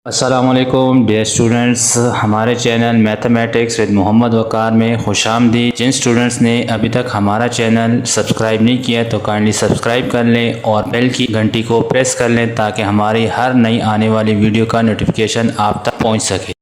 अस्सलामुअलैकुम dear students, हमारे channel mathematics with Mohammad वक़ार में खुशामदीद। जिन स्टूडेंट्स ने अभी तक हमारा चैनल सब्सक्राइब नहीं किया तो काइंडली सब्सक्राइब कर लें और बेल की घंटी को प्रेस कर लें ताकि हमारी हर नई आने वाली वीडियो का नोटिफिकेशन आप तक पहुंच सके।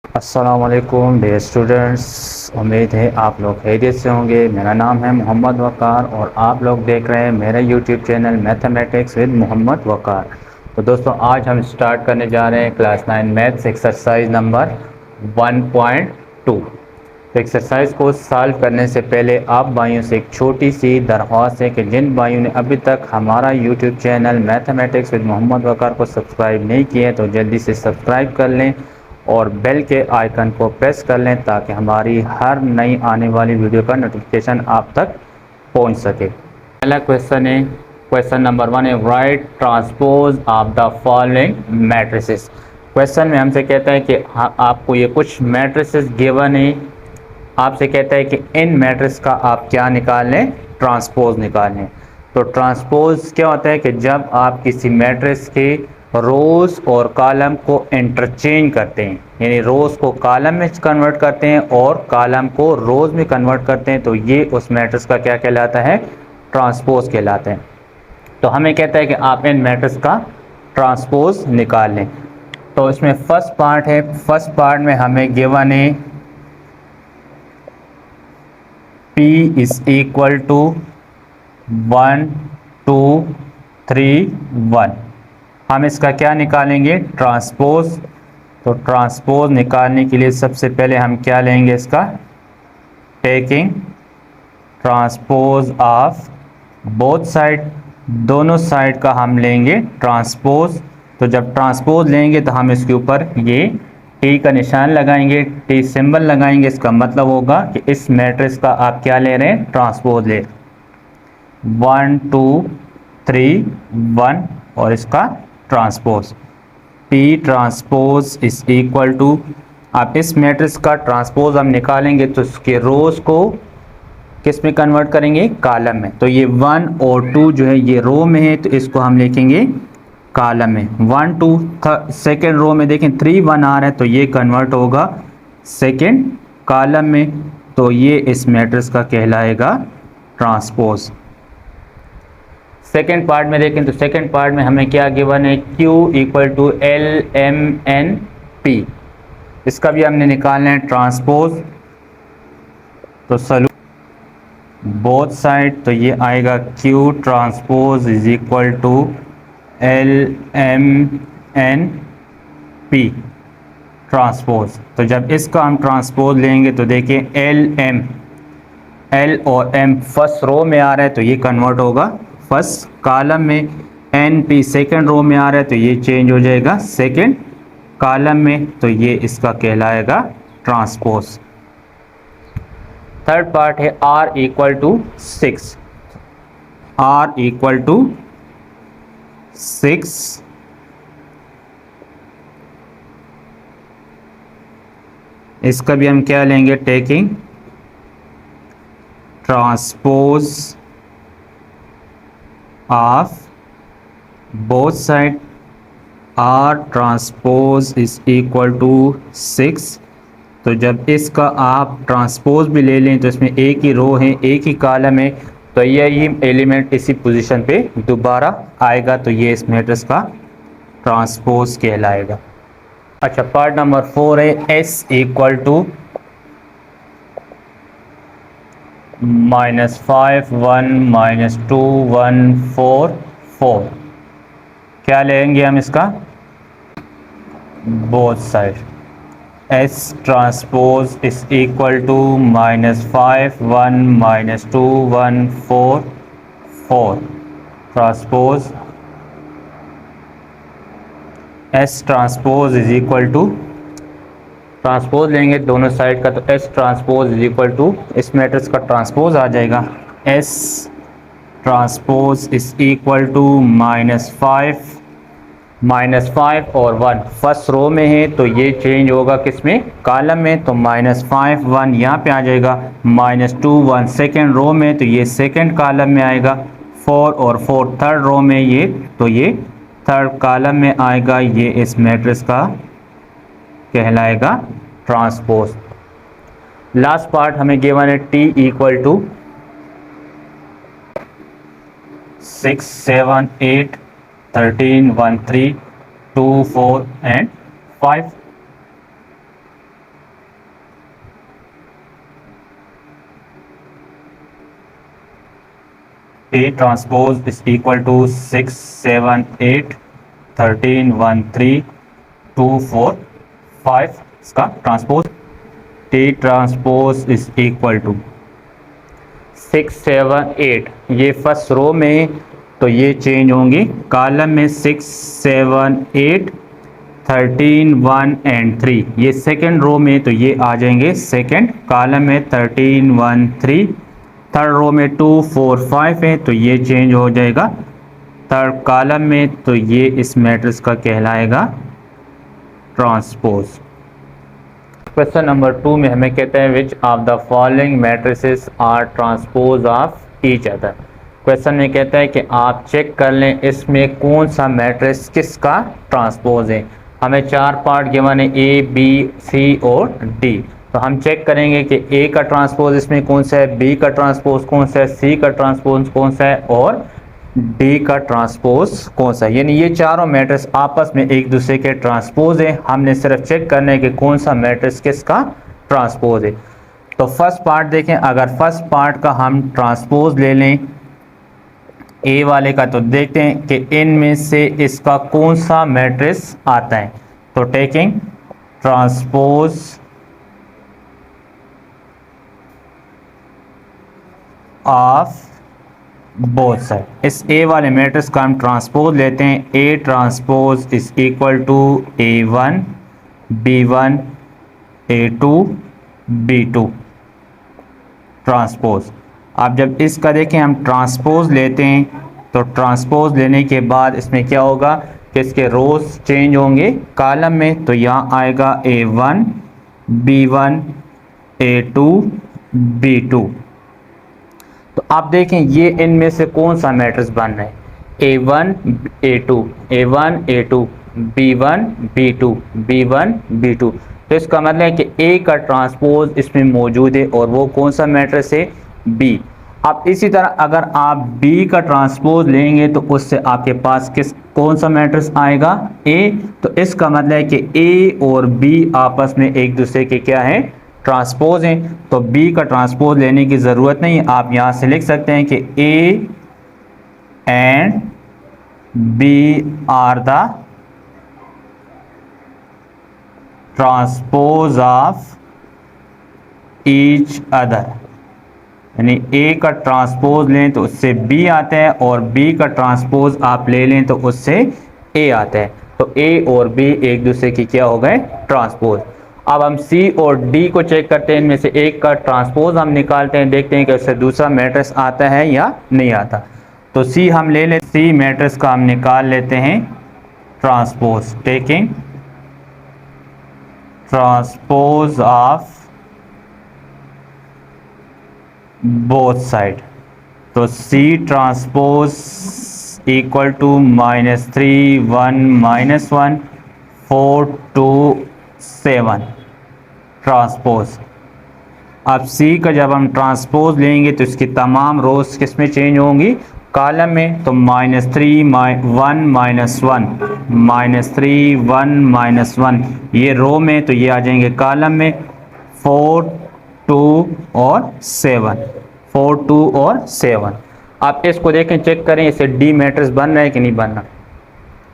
अस्सलामुअलैकुम डियर स्टूडेंट्स, उम्मीद है आप लोग खैरियत से होंगे। मेरा नाम है मोहम्मद वक़ार और आप लोग देख रहे हैं मेरा YouTube channel mathematics with Mohammad Waqar. तो दोस्तों, आज हम स्टार्ट करने जा रहे हैं क्लास 9 मैथ्स एक्सरसाइज नंबर 1.2। तो एक्सरसाइज को सॉल्व करने से पहले आप भाइयों से एक छोटी सी दरख्वास्त है कि जिन भाइयों ने अभी तक हमारा YouTube channel mathematics with Mohammad Waqar को सब्सक्राइब नहीं किए तो जल्दी से सब्सक्राइब कर लें और बेल के आइकन को प्रेस कर लें ताकि हमारी हर नई आने वाली वीडियो का नोटिफिकेशन आप तक पहुंच सके। पहला क्वेश्चन है, क्वेश्चन नंबर 1 है right transpose of the following matrices. Question में हमसे कहता है कि आपको ये कुछ मैट्रिसेस गिवन है, आपसे कहता है कि इन मैट्रिक्स का आप क्या निकाल लें, ट्रांसपोज निकाल लें। तो ट्रांसपोज क्या होता है कि जब आप किसी मैट्रिक्स के रोज़ और कॉलम को इंटरचेंज करते हैं, यानी रोज़ को कॉलम में कन्वर्ट करते हैं और कॉलम को रोज़ में कन्वर्ट करते हैं, तो ये उस मैट्रिक्स का क्या कहलाता है, ट्रांसपोज कहलाता है। तो हमें कहता है कि आप इन मैट्रिक्स का ट्रांसपोज निकाल लें। तो इसमें फर्स्ट पार्ट है, फर्स्ट पार्ट में हमें गिवन है P इज इक्वल टू 1 2 3 1। हम इसका क्या निकालेंगे, ट्रांसपोज। तो ट्रांसपोज निकालने के लिए सबसे पहले हम क्या लेंगे, इसका taking transpose of both side, दोनों साइड का हम लेंगे ट्रांसपोज। तो जब ट्रांसपोज लेंगे तो हम इसके ऊपर ये टी का निशान लगाएंगे, टी सिंबल लगाएंगे। इसका मतलब होगा कि इस मैट्रिक्स का आप क्या ले रहे हैं, ट्रांसपोज ले 1 2 3 1 और इसका transpose P transpose is equal to, आप इस मैट्रिक्स का ट्रांसपोज हम निकालेंगे तो इसके रोज को किस में कन्वर्ट करेंगे, कॉलम में। तो ये 1 और 2 जो है ये रो में है तो इसको हम लिखेंगे कॉलम में। 1 2 सेकेंड रो में देखें 3 1 आ रहा है तो ये कन्वर्ट होगा सेकेंड कॉलम में, तो ये इस मैट्रिक्स का कहलाएगा ट्रांसपोज। सेकेंड पार्ट में देखें तो सेकेंड पार्ट में हमें क्या गिवन है, Q equal to L M N P। इसका भी हमने निकालना है ट्रांसपोज। तो सॉल्यूशन बोथ साइड, तो ये आएगा Q transpose is equal to L M N P transpose. तो जब इसका हम ट्रांसपोज लेंगे तो देखिए L और M फर्स्ट रो में आ रहा है तो ये कन्वर्ट होगा फर्स्ट कॉलम में, NP सेकेंड रो में आ रहा है तो ये चेंज हो जाएगा सेकेंड कॉलम में, तो ये इसका कहलाएगा ट्रांसपोज। थर्ड पार्ट है R equal to 6, R equal to 6, इसका भी हम क्या लेंगे, taking transpose of both side, R transpose is equal to 6। तो जब इसका आप ट्रांसपोज भी ले लें तो इसमें एक ही रो है, एक ही कॉलम है, तो यही एलिमेंट इसी पोजीशन पे दोबारा आएगा, तो ये इस मैट्रिक्स का ट्रांसपोज कहलाएगा। अच्छा, पार्ट नंबर 4 है S इक्वल टू -5 1 -2 1 4 4। क्या लेंगे हम इसका, both side. S transpose is equal to -5 1 -2 1 4 4 transpose S transpose is equal to, transpose लेंगे दोनों साइड का तो S transpose is equal to इस मैट्रिक्स का ट्रांसपोज आ जाएगा S transpose is equal to -5 और 1 फर्स्ट रो में है तो ये चेंज होगा किस में, कॉलम में, तो -5 1 यहाँ पे आ जाएगा, -2 1 सेकेंड रो में तो ये सेकेंड कॉलम में आएगा, 4 और 4 थर्ड रो में, ये तो ये थर्ड कॉलम में आएगा, ये इस मैट्रिक्स का कहलाएगा ट्रांसपोज। लास्ट पार्ट हमें गिवन है T equal to 6, 7, 8, 13, 1, 3, 2, 4 and 5। T transpose is equal to 6, 7, 8, 13, 1, 3, 2, 4, 5 इसका transpose. T transpose is equal to 6, 7, 8, ये फर्स्ट रो में तो ये चेंज होंगी कॉलम में 6, 7, 8, 13, 1 एंड 3। ये सेकेंड रो में तो ये आ जाएंगे सेकेंड कॉलम में 13, 1, 3। थर्ड रो में 2, 4, 5 है तो ये चेंज हो जाएगा थर्ड कॉलम में, तो ये इस मैट्रिक्स का कहलाएगा ट्रांसपोज। क्वेश्चन नंबर 2 में हमें कहते हैं which of the following matrices are transpose of each other. Question में कहता है कि आप चेक कर लें इसमें कौन सा मैट्रिक्स किसका ट्रांसपोज है। हमें 4 पार्ट गिवन है A, B, C और D। तो हम चेक करेंगे कि A का ट्रांसपोज इसमें कौन सा है, B का ट्रांसपोज कौन सा है, C का ट्रांसपोज कौन सा है और D का ट्रांसपोज कौन सा है। यानी ये चारों मैट्रिक्स आपस में एक दूसरे के ट्रांसपोज है। हमने सिर्फ चेक करना है कि कौन सा मैट्रिक्स किसका ट्रांसपोज है। तो फर्स्ट पार्ट देखें, अगर फर्स्ट पार्ट का हम ट्रांसपोज ले लें A वाले का, तो देखते हैं कि इनमें से इसका कौन सा मैट्रिक्स आता है। तो taking transpose of both side, इस A वाले मैट्रिक्स का हम ट्रांसपोज लेते हैं। A transpose is equal to A1 B1 A2 B2 transpose. अब जब इसका देखें हम ट्रांसपोज लेते हैं तो ट्रांसपोज लेने के बाद इसमें क्या होगा कि इसके रोज चेंज होंगे कॉलम में। तो यहाँ आएगा A1 B1 A2 B2। तो आप देखें ये इनमें से कौन सा मैट्रिक्स बन रहा है, A1 A2 A1 A2 B1 B2 B1 B2। तो इसका मतलब है कि A का ट्रांसपोज इसमें मौजूद है और वो कौन सा मैट्रिक्स है, B। अब इसी तरह अगर आप B का ट्रांसपोज लेंगे तो उससे आपके पास कौन सा मैट्रिक्स आएगा, A। तो इसका मतलब है कि A और B आपस में एक दूसरे के क्या है, ट्रांसपोज हैं। तो B का ट्रांसपोज लेने की ज़रूरत नहीं है, आप यहाँ से लिख सकते हैं कि A and B are the transpose of each other. यानी A का ट्रांसपोज लें तो उससे B आता है और B का ट्रांसपोज आप ले लें तो उससे A आता है। तो A और B एक दूसरे की क्या हो गए, ट्रांसपोज। अब हम C और D को चेक करते हैं, इनमें से एक का ट्रांसपोज हम निकालते हैं, देखते हैं कि उससे दूसरा मैट्रिक्स आता है या नहीं आता। तो C हम ले लेते, C मैट्रिक्स का हम निकाल लेते हैं transpose. Taking transpose of both side. तो C transpose equal to -3 1 -1 4 2 7 transpose. अब C का जब हम ट्रांसपोज लेंगे तो इसकी तमाम रोज किस में चेंज होंगी, कॉलम में। तो -3 1 -1 -3 1 -1 ये रो में, तो ये आ जाएंगे कॉलम में। 4 2 और 7 4 2 और 7। आप इसको देखें, चेक करें इसे D मैट्रिक्स बन रहा है कि नहीं बन रहा।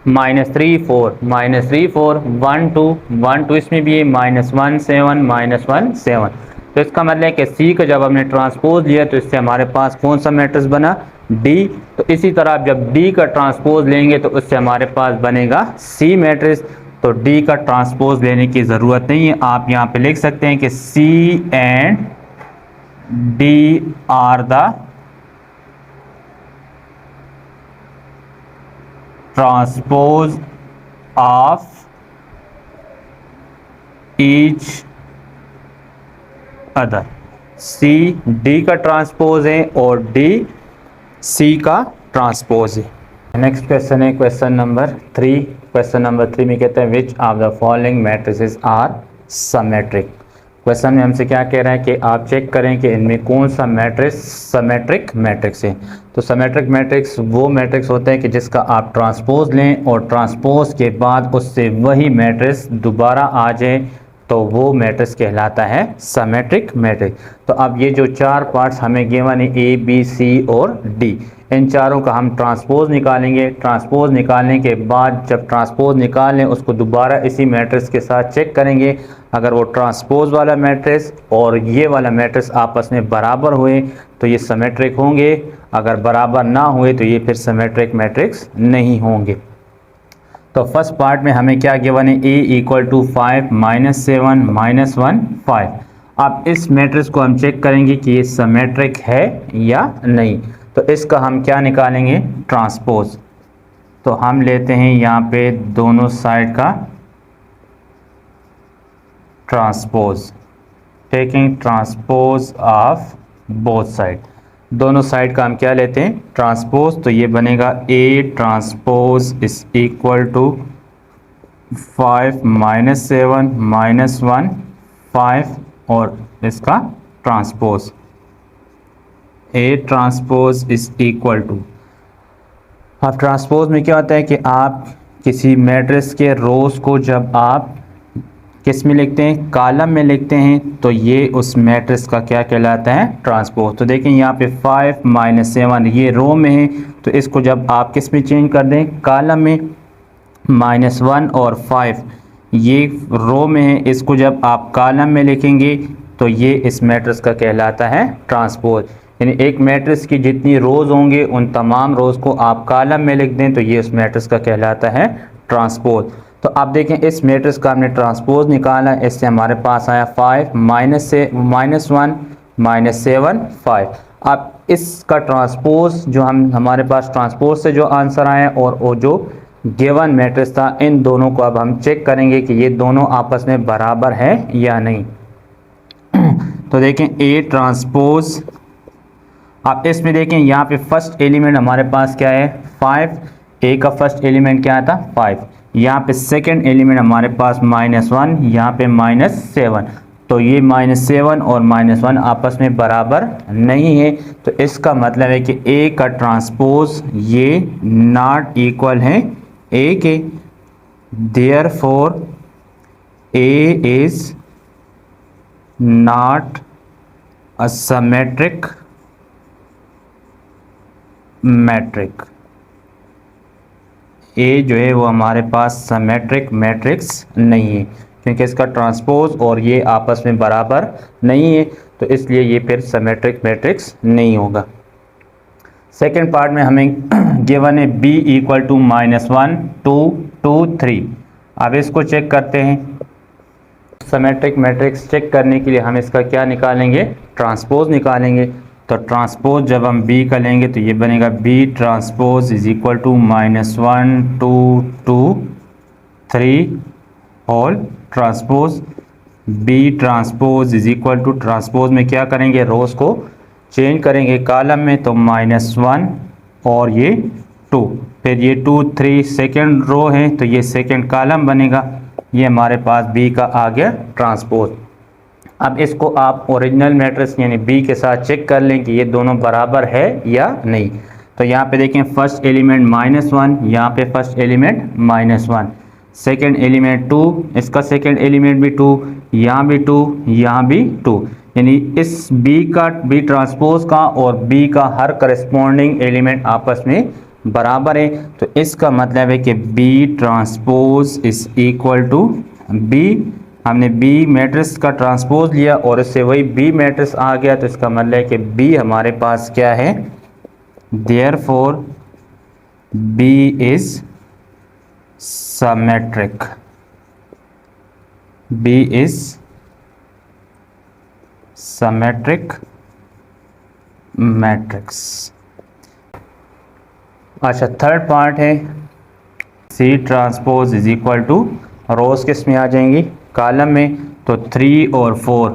-3 4 -3 4 1 2 1 2 इसमें भी है, -1 7 -1 7। तो इसका मतलब है कि C का जब हमने ट्रांसपोज लिया तो इससे हमारे पास कौन सा मैट्रिक्स बना, D। तो इसी तरह आप जब D का ट्रांसपोज लेंगे तो उससे हमारे पास बनेगा C मैट्रिक्स। तो D का ट्रांसपोज लेने की ज़रूरत नहीं है, आप यहाँ पे लिख सकते हैं कि C and D are the transpose of each other. C D का ट्रांसपोज है और D C का ट्रांसपोज है। नेक्स्ट क्वेश्चन है क्वेश्चन नंबर 3। क्वेश्चन नंबर 3 में कहते हैं which of the following matrices are symmetric. Question में हमसे क्या कह रहा है कि आप चेक करें कि इनमें कौन सा मैट्रिक्स सिमेट्रिक मैट्रिक्स है। तो सिमेट्रिक मैट्रिक्स वो मैट्रिक्स होते हैं कि जिसका आप ट्रांसपोज लें और ट्रांसपोज के बाद उससे वही मैट्रिक्स दोबारा आ जाए तो वो मैट्रिक्स कहलाता है सिमेट्रिक मैट्रिक्स। तो अब ये जो चार पार्ट्स हमें गिवन है ए बी सी और डी, इन चारों का हम ट्रांसपोज निकालेंगे। ट्रांसपोज निकालने के बाद जब ट्रांसपोज निकाल लें उसको दोबारा इसी मैट्रिक्स के साथ चेक करेंगे। अगर वो ट्रांसपोज वाला मैट्रिक्स और ये वाला मैट्रिक्स आपस में बराबर हुए तो ये सिमेट्रिक होंगे, अगर बराबर ना हुए तो ये फिर सिमेट्रिक मैट्रिक्स नहीं होंगे। तो फर्स्ट पार्ट में हमें क्या गिवन है, ए इक्वल टू 5 -7 -1 5। अब इस मैट्रिक्स को हम चेक करेंगे कि ये सिमेट्रिक है या नहीं। तो इसका हम क्या निकालेंगे, ट्रांसपोज। तो हम लेते हैं यहाँ पे दोनों साइड का transpose, taking transpose of both side. दोनों साइड का हम क्या लेते हैं, ट्रांसपोज। तो ये बनेगा A transpose is equal to 5 -7 -1 5 और इसका transpose A transpose is equal to. अब ट्रांसपोज में क्या होता है कि आप किसी मैट्रिक्स के रोज को जब आप किस में लिखते हैं, कॉलम में लिखते हैं, तो ये उस मैट्रिक्स का क्या कहलाता है, ट्रांसपोज। तो देखें यहाँ पे 5 -7 ये रो में है, तो इसको जब आप किस में चेंज कर दें, कॉलम में। -1 और 5 ये रो में है, इसको जब आप कॉलम में लिखेंगे तो ये इस मैट्रिक्स का कहलाता है ट्रांसपोज। यानी एक मैट्रिक्स की जितनी रोज़ होंगे उन तमाम रोज़ को आप कॉलम में लिख दें तो ये उस मैट्रिक्स का कहलाता है ट्रांसपोज। तो आप देखें इस मैट्रिक्स का हमने ट्रांसपोज निकाला, इससे हमारे पास आया 5 -1 -7 5। अब इसका ट्रांसपोज जो हमारे पास ट्रांसपोज से जो आंसर आया और वो जो गिवन मैट्रिक्स था, इन दोनों को अब हम चेक करेंगे कि ये दोनों आपस में बराबर है या नहीं। तो देखें ए ट्रांसपोज, आप इसमें देखें यहाँ पे फर्स्ट एलिमेंट हमारे पास क्या है, 5। ए का फर्स्ट एलिमेंट क्या था, 5। यहाँ पे सेकंड एलिमेंट हमारे पास -1, यहाँ पे -7। तो ये -7 और -1 आपस में बराबर नहीं है, तो इसका मतलब है कि ए का ट्रांसपोज ये नॉट इक्वल है ए के। Therefore A is not a symmetric matrix. A जो है वो हमारे पास सिमेट्रिक मैट्रिक्स नहीं है, क्योंकि इसका ट्रांसपोज और ये आपस में बराबर नहीं है, तो इसलिए ये फिर सिमेट्रिक मैट्रिक्स नहीं होगा। सेकंड पार्ट में हमें गिवन है b इक्वल टू -1 2 2 3। अब इसको चेक करते हैं। सिमेट्रिक मैट्रिक्स चेक करने के लिए हम इसका क्या निकालेंगे, ट्रांसपोज निकालेंगे। तो ट्रांसपोज जब हम b का लेंगे तो ये बनेगा b transpose is equal to -1 2 2 3 whole transpose. b transpose is equal to, transpose में क्या करेंगे, रोज को चेंज करेंगे कॉलम में, तो -1 और ये 2, फिर ये 2 3 सेकेंड रो है तो ये सेकेंड कॉलम बनेगा। ये हमारे पास b का आ गया ट्रांसपोज। अब इसको आप ओरिजिनल मैट्रिक्स यानी b के साथ चेक कर लें कि ये दोनों बराबर है या नहीं। तो यहाँ पे देखें फर्स्ट एलिमेंट -1, यहाँ पे फर्स्ट एलिमेंट -1, सेकेंड एलिमेंट 2, इसका सेकेंड एलिमेंट भी 2, यहाँ भी 2, यहाँ भी 2। यानी इस b ट्रांसपोज का और b का हर करस्पॉन्डिंग एलिमेंट आपस में बराबर है। तो इसका मतलब है कि b transpose is equal to b। हमने b मैट्रिक्स का ट्रांसपोज लिया और इससे वही b मैट्रिक्स आ गया, तो इसका मतलब है कि b हमारे पास क्या है, therefore b is symmetric. b is symmetric matrix. अच्छा, थर्ड पार्ट है c transpose is equal to, रोज किस में आ जाएंगी, कॉलम में। तो 3 और 4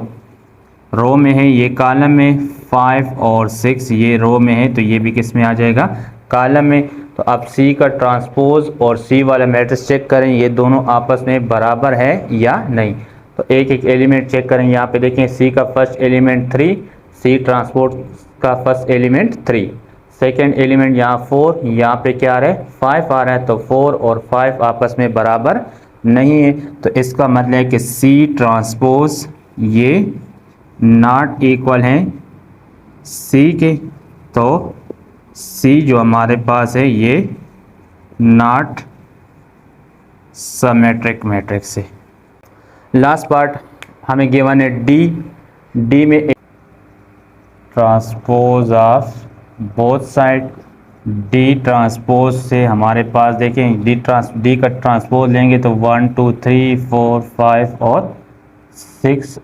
रो में है, ये कॉलम में, 5 और 6 ये रो में है, तो ये भी किस में आ जाएगा, कॉलम में। तो अब सी का ट्रांसपोज और सी वाला मैट्रिक्स चेक करें, ये दोनों आपस में बराबर है या नहीं। तो एक एक एलिमेंट चेक करें। यहाँ पे देखें सी का फर्स्ट एलिमेंट 3, सी ट्रांसपोज का फर्स्ट एलिमेंट 3, सेकेंड एलिमेंट यहाँ 4, यहाँ पे क्या आ रहा है 5 आ रहा है। तो 4 और 5 आपस में बराबर नहीं है, तो इसका मतलब है कि सी ट्रांसपोज ये नॉट इक्वल हैं सी के। तो सी जो हमारे पास है ये नॉट सिमेट्रिक मैट्रिक्स है। लास्ट पार्ट हमें गिवन है डी में transpose of both side. D transpose से हमारे पास देखें डी का ट्रांसपोज लेंगे तो 1 2 3 4 5 और 6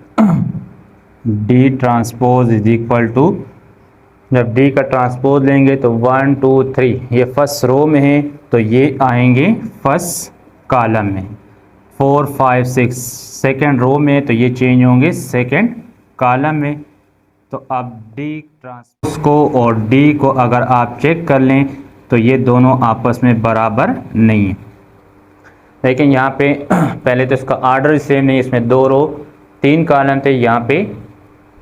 D transpose is equal to, जब डी का ट्रांसपोज लेंगे तो 1 2 3 ये फर्स्ट रो में है तो ये आएंगे फर्स्ट कॉलम में, 4 5 6 सेकेंड रो में तो ये चेंज होंगे सेकेंड कॉलम में। तो अब डी ट्रांसपोज को और डी को अगर आप चेक कर लें तो ये दोनों आपस में बराबर नहीं है। लेकिन यहाँ पे पहले तो इसका आर्डर सेम नहीं, इसमें 2 रो 3 कॉलम थे, यहाँ पे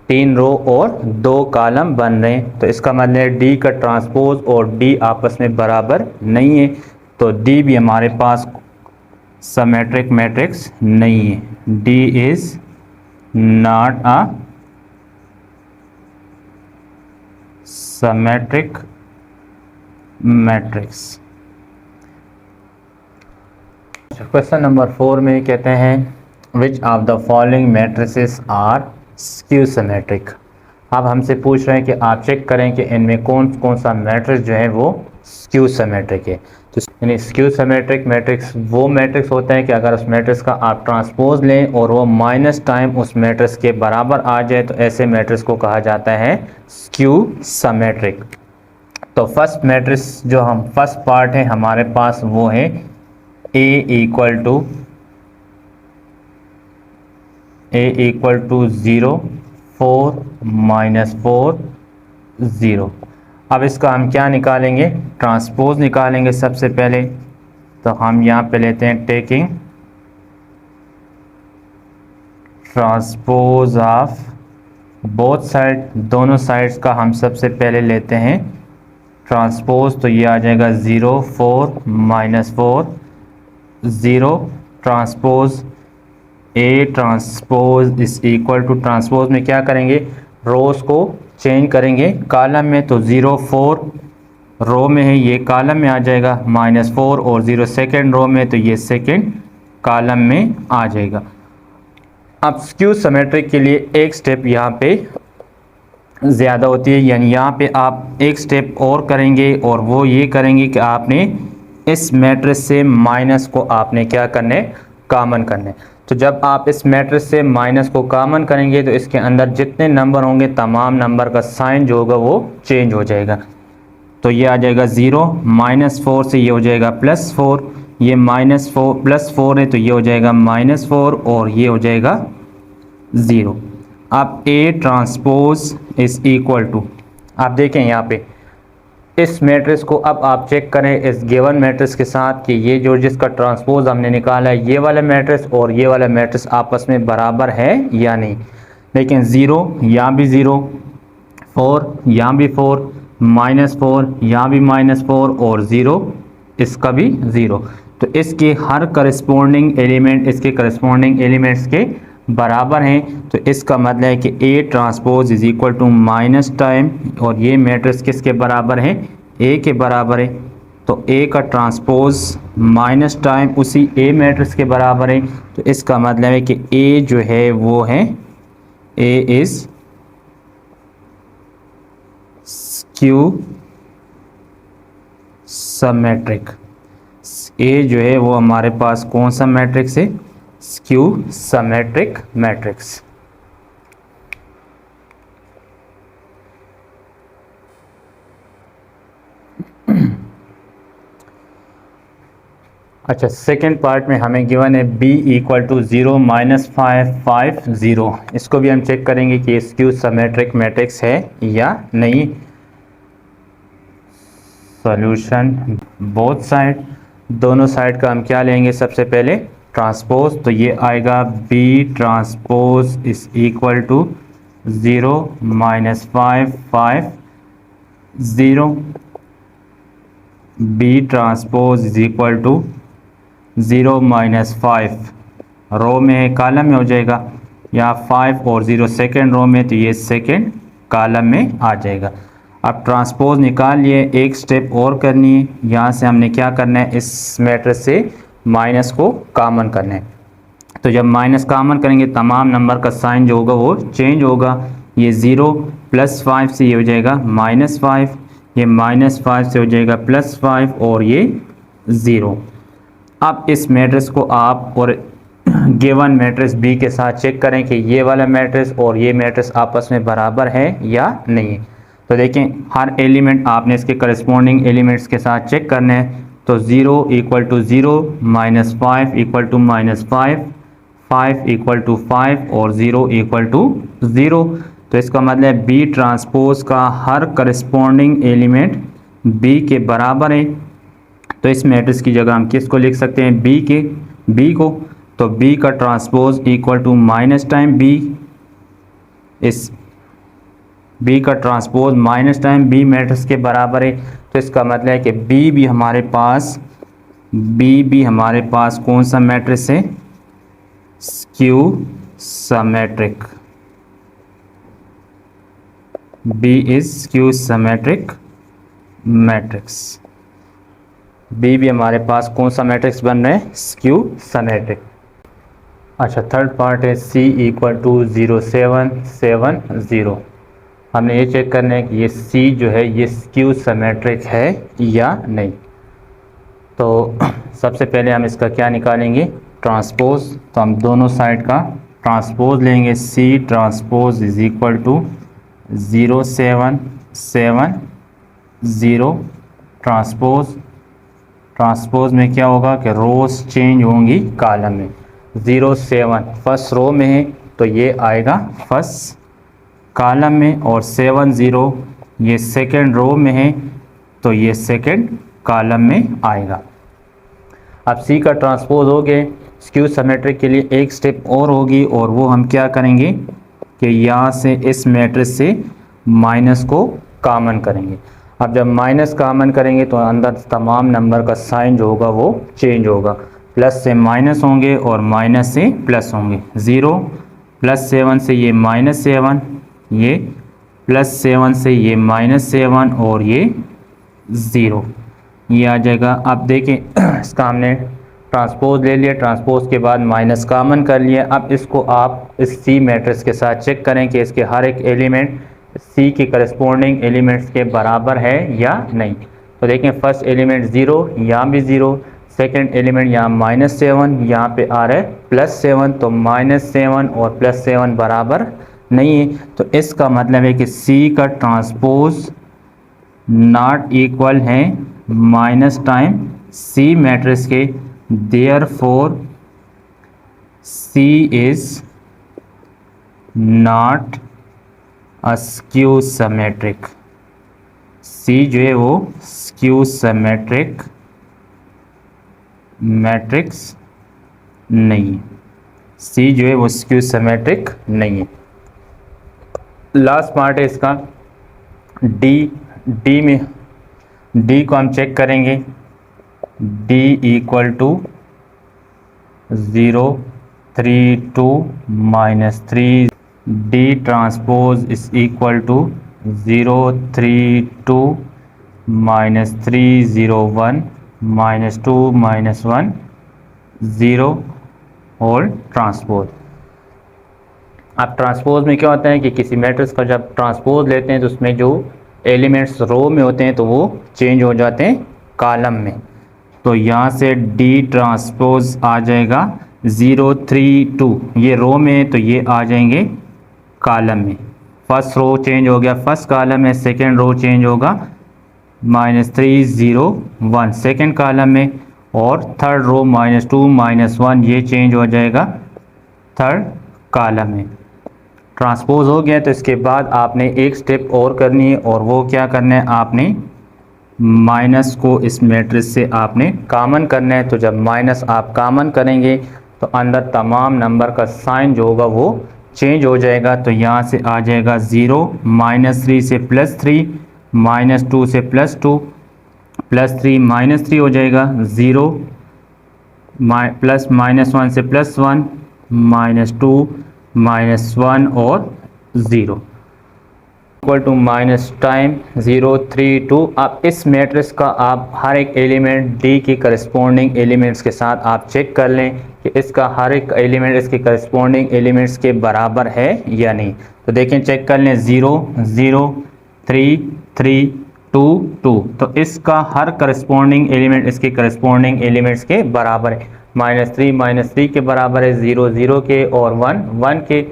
3 रो और 2 कॉलम बन रहे हैं। तो इसका मतलब है डी का ट्रांसपोज और डी आपस में बराबर नहीं है, तो डी भी हमारे पास सिमेट्रिक मैट्रिक्स नहीं है। D is not a symmetric matrix. Question number 4 में कहते हैं which of the following matrices are skew symmetric. अब हमसे पूछ रहे हैं कि आप चेक करें कि इनमें कौन कौन सा मैट्रिक्स जो है वो स्क्यू सिमेट्रिक है। तो यानी स्क्यू सिमेट्रिक मैट्रिक्स वो मैट्रिक्स होता है कि अगर उस मैट्रिक्स का आप ट्रांसपोज लें और वो माइनस टाइम उस मैट्रिक्स के बराबर आ जाए तो ऐसे मैट्रिक्स को कहा जाता है स्क्यू सिमेट्रिक। तो फर्स्ट मैट्रिक्स जो हम फर्स्ट पार्ट है हमारे पास वो है ए इक्वल टू 0 4 -4 0। अब इसका हम क्या निकालेंगे, ट्रांसपोज निकालेंगे सबसे पहले। तो हम यहाँ पे लेते हैं taking transpose of both side, दोनों साइड्स का हम सबसे पहले लेते हैं ट्रांसपोज। तो ये आ जाएगा 0 4 -4 0 transpose A transpose is equal to, transpose में क्या करेंगे रोज को चेंज करेंगे कॉलम में। तो 0 4 रो में है ये कॉलम में आ जाएगा, -4 और 0 सेकेंड रो में तो ये सेकेंड कॉलम में आ जाएगा। अब स्क्यू सिमेट्रिक के लिए एक स्टेप यहाँ पे ज़्यादा होती है, यानी यहाँ पे आप एक स्टेप और करेंगे और वो ये करेंगे कि आपने इस मैट्रिक्स से माइनस को आपने क्या करने कॉमन करने। तो जब आप इस मैट्रिक्स से माइनस को कॉमन करेंगे तो इसके अंदर जितने नंबर होंगे तमाम नंबर का साइन जो होगा वो चेंज हो जाएगा। तो ये आ जाएगा 0 -4 से ये हो जाएगा +4, ये +4 है तो ये हो जाएगा -4 और ये हो जाएगा 0। अब A transpose is equal to, आप देखें यहाँ पे इस मैट्रिक्स को अब आप चेक करें इस गिवन मैट्रिक्स के साथ कि ये जो जिसका ट्रांसपोज हमने निकाला है ये वाला मैट्रिक्स और ये वाला मैट्रिक्स आपस में बराबर है या नहीं। लेकिन 0 यहाँ भी 0, 4 यहाँ भी 4, -4 यहाँ भी -4 और 0 इसका भी 0। तो इसके हर करस्पॉन्डिंग एलिमेंट इसके करस्पॉन्डिंग एलिमेंट्स के बराबर हैं। तो इसका मतलब है कि A transpose is equal to minus time और ये मैट्रिक्स किसके बराबर है ए के बराबर है। तो ए का ट्रांसपोज माइनस टाइम उसी ए मैट्रिक्स के बराबर है। तो इसका मतलब है कि ए जो है वो है ए इज स्क्यू सिमेट्रिक। ए जो है वो हमारे पास कौन सा मैट्रिक्स है, स्क्यू सिमेट्रिक मैट्रिक्स। अच्छा, सेकेंड पार्ट में हमें गिवन है b इक्वल टू 0 -5 5 0। इसको भी हम चेक करेंगे कि स्क्यू सिमेट्रिक मैट्रिक्स है या नहीं। सॉल्यूशन बोथ साइड, दोनों साइड का हम क्या लेंगे, सबसे पहले ट्रांसपोज, तो ये आएगा B transpose is equal to 0 -5 5 0, B transpose is equal to 0 -5 row में है, कॉलम में हो जाएगा, या 5 और 0 सेकेंड रो में, तो ये सेकेंड कॉलम में आ जाएगा। अब ट्रांसपोज निकाल लिए, एक स्टेप और करनी है, यहाँ से हमने क्या करना है, इस मैट्रिक्स से माइनस को कॉमन करना है। तो जब माइनस कॉमन करेंगे तमाम नंबर का साइन जो होगा वो चेंज होगा। ये 0 +5 से ये हो जाएगा -5, ये -5 से हो जाएगा +5 और ये 0। अब इस मैट्रिक्स को आप और गिवन मैट्रिक्स बी के साथ चेक करें कि ये वाला मैट्रिक्स और ये मैट्रिक्स आपस में बराबर है या नहीं है। तो देखें, हर एलिमेंट आपने इसके करस्पॉन्डिंग एलिमेंट्स के साथ चेक करना है। तो 0 = 0, -5 = -5, 5 = 5 और 0 = 0। तो इसका मतलब बी ट्रांसपोज का हर करस्पॉन्डिंग एलिमेंट बी के बराबर है। तो इस मैट्रिक्स की जगह हम किसको लिख सकते हैं, बी को। तो बी का transpose equal to minus time B, इस बी का transpose minus time B matrix के बराबर है। तो इसका मतलब है कि बी भी हमारे पास कौन सा मैट्रिक्स है, skew symmetric. B is skew symmetric matrix. B भी हमारे पास कौन सा मैट्रिक्स बन रहा है, स्क्यू सिमेट्रिक। अच्छा, थर्ड पार्ट है C = 0 7 7 0। हमने ये चेक करना है कि ये C जो है ये स्क्यू सिमेट्रिक है या नहीं। तो सबसे पहले हम इसका क्या निकालेंगे, ट्रांसपोज। तो हम दोनों साइड का ट्रांसपोज लेंगे। C transpose is equal to 0 7 7 0। Transpose में क्या होगा कि रोज चेंज होंगी कॉलम में। 0 7 फर्स्ट रो में है तो ये आएगा फर्स्ट कॉलम में, और 7 0 ये सेकेंड रो में है तो ये सेकेंड कॉलम में आएगा। अब सी का ट्रांसपोज हो गए। स्क्यू सिमेट्रिक के लिए एक स्टेप और होगी, और वो हम क्या करेंगे कि यहाँ से इस मैट्रिक्स से माइनस को कॉमन करेंगे। अब जब माइनस कॉमन करेंगे तो अंदर तमाम नंबर का साइन जो होगा वो चेंज होगा। प्लस से माइनस होंगे और माइनस से प्लस होंगे। 0 +7 से ये -7, ये +7 से ये -7 और ये 0, ये आ जाएगा। अब देखें इसका हमने ट्रांसपोज ले लिया, ट्रांसपोज के बाद माइनस कॉमन कर लिया। अब इसको आप इस सी मैट्रिक्स के साथ चेक करें कि इसके हर एक एलिमेंट सी के करस्पॉन्डिंग एलिमेंट्स के बराबर है या नहीं। तो देखें फर्स्ट एलिमेंट 0, यहाँ भी 0, सेकेंड एलिमेंट यहाँ -7, यहाँ पे आ रहा है +7, तो -7 और +7 बराबर नहीं है। तो इसका मतलब है कि C का ट्रांसपोज नॉट इक्वल है माइनस टाइम C मैट्रिक्स के। Therefore C is not a skew symmetric. C जो है वो स्क्यू सिमेट्रिक मैट्रिक्स नहीं है। C जो है वो स्क्यू सिमेट्रिक नहीं है। लास्ट पार्ट है इसका D को हम चेक करेंगे। D = 0 3 2 -3। D transpose is equal to 0 3 2 -3 0 1 -2 -1 0 whole transpose. अब ट्रांसपोज में क्या होता है कि किसी मैट्रिक्स का जब ट्रांसपोज लेते हैं तो उसमें जो एलिमेंट्स रो में होते हैं तो वो चेंज हो जाते हैं कॉलम में। तो यहाँ से D ट्रांसपोज आ जाएगा 0 3 2, ये रो में है तो ये आ जाएंगे कॉलम में। फर्स्ट रो चेंज हो गया फर्स्ट कॉलम में, सेकेंड रो चेंज होगा -3 0 1 सेकेंड कॉलम में, और थर्ड रो -2 -1 ये चेंज हो जाएगा थर्ड कॉलम में। ट्रांसपोज हो गया तो इसके बाद आपने एक स्टेप और करनी है, और वो क्या करना है, आपने माइनस को इस मैट्रिक्स से आपने कॉमन करना है। तो जब माइनस आप कॉमन करेंगे तो अंदर तमाम नंबर का साइन जो होगा वो चेंज हो जाएगा। तो यहाँ से आ जाएगा 0, -3 से +3, -2 से +2, +3 -3 हो जाएगा, 0 प्लस -1 से +1, -2 -1 और 0 इक्वल टू माइनस टाइम 0 3 2। अब इस मैट्रिक्स का आप हर एक एलिमेंट डी की करस्पॉन्डिंग एलिमेंट्स के साथ आप चेक कर लें कि इसका हर एक एलिमेंट इसके करस्पॉन्डिंग एलिमेंट्स के बराबर है या नहीं। तो देखें, चेक कर लें, 0 0 3 3 2 2। तो इसका हर करस्पॉन्डिंग एलिमेंट इसके करस्पॉन्डिंग एलिमेंट्स के बराबर है। -3 के बराबर है, 0 0 के और 1 1 के,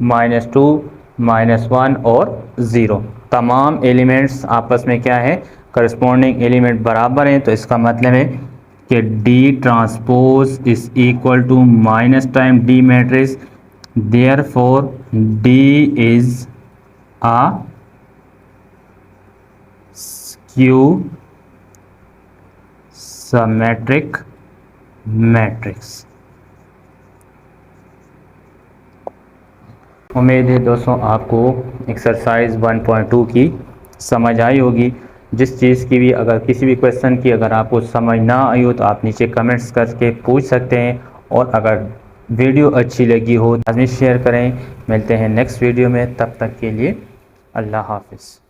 -2 -1 और 0। तमाम एलिमेंट्स आपस में क्या है, करस्पॉन्डिंग एलिमेंट बराबर हैं। तो इसका मतलब है कि D transpose is equal to minus time D matrix, therefore D is a skew symmetric matrix. उम्मीद है दोस्तों आपको एक्सरसाइज 1.2 की समझ आई होगी। जिस चीज़ की भी, अगर किसी भी क्वेश्चन की अगर आपको समझ ना आई हो तो आप नीचे कमेंट्स करके पूछ सकते हैं। और अगर वीडियो अच्छी लगी हो तो लाज़मी शेयर करें। मिलते हैं नेक्स्ट वीडियो में, तब तक के लिए अल्लाह हाफ़िज़।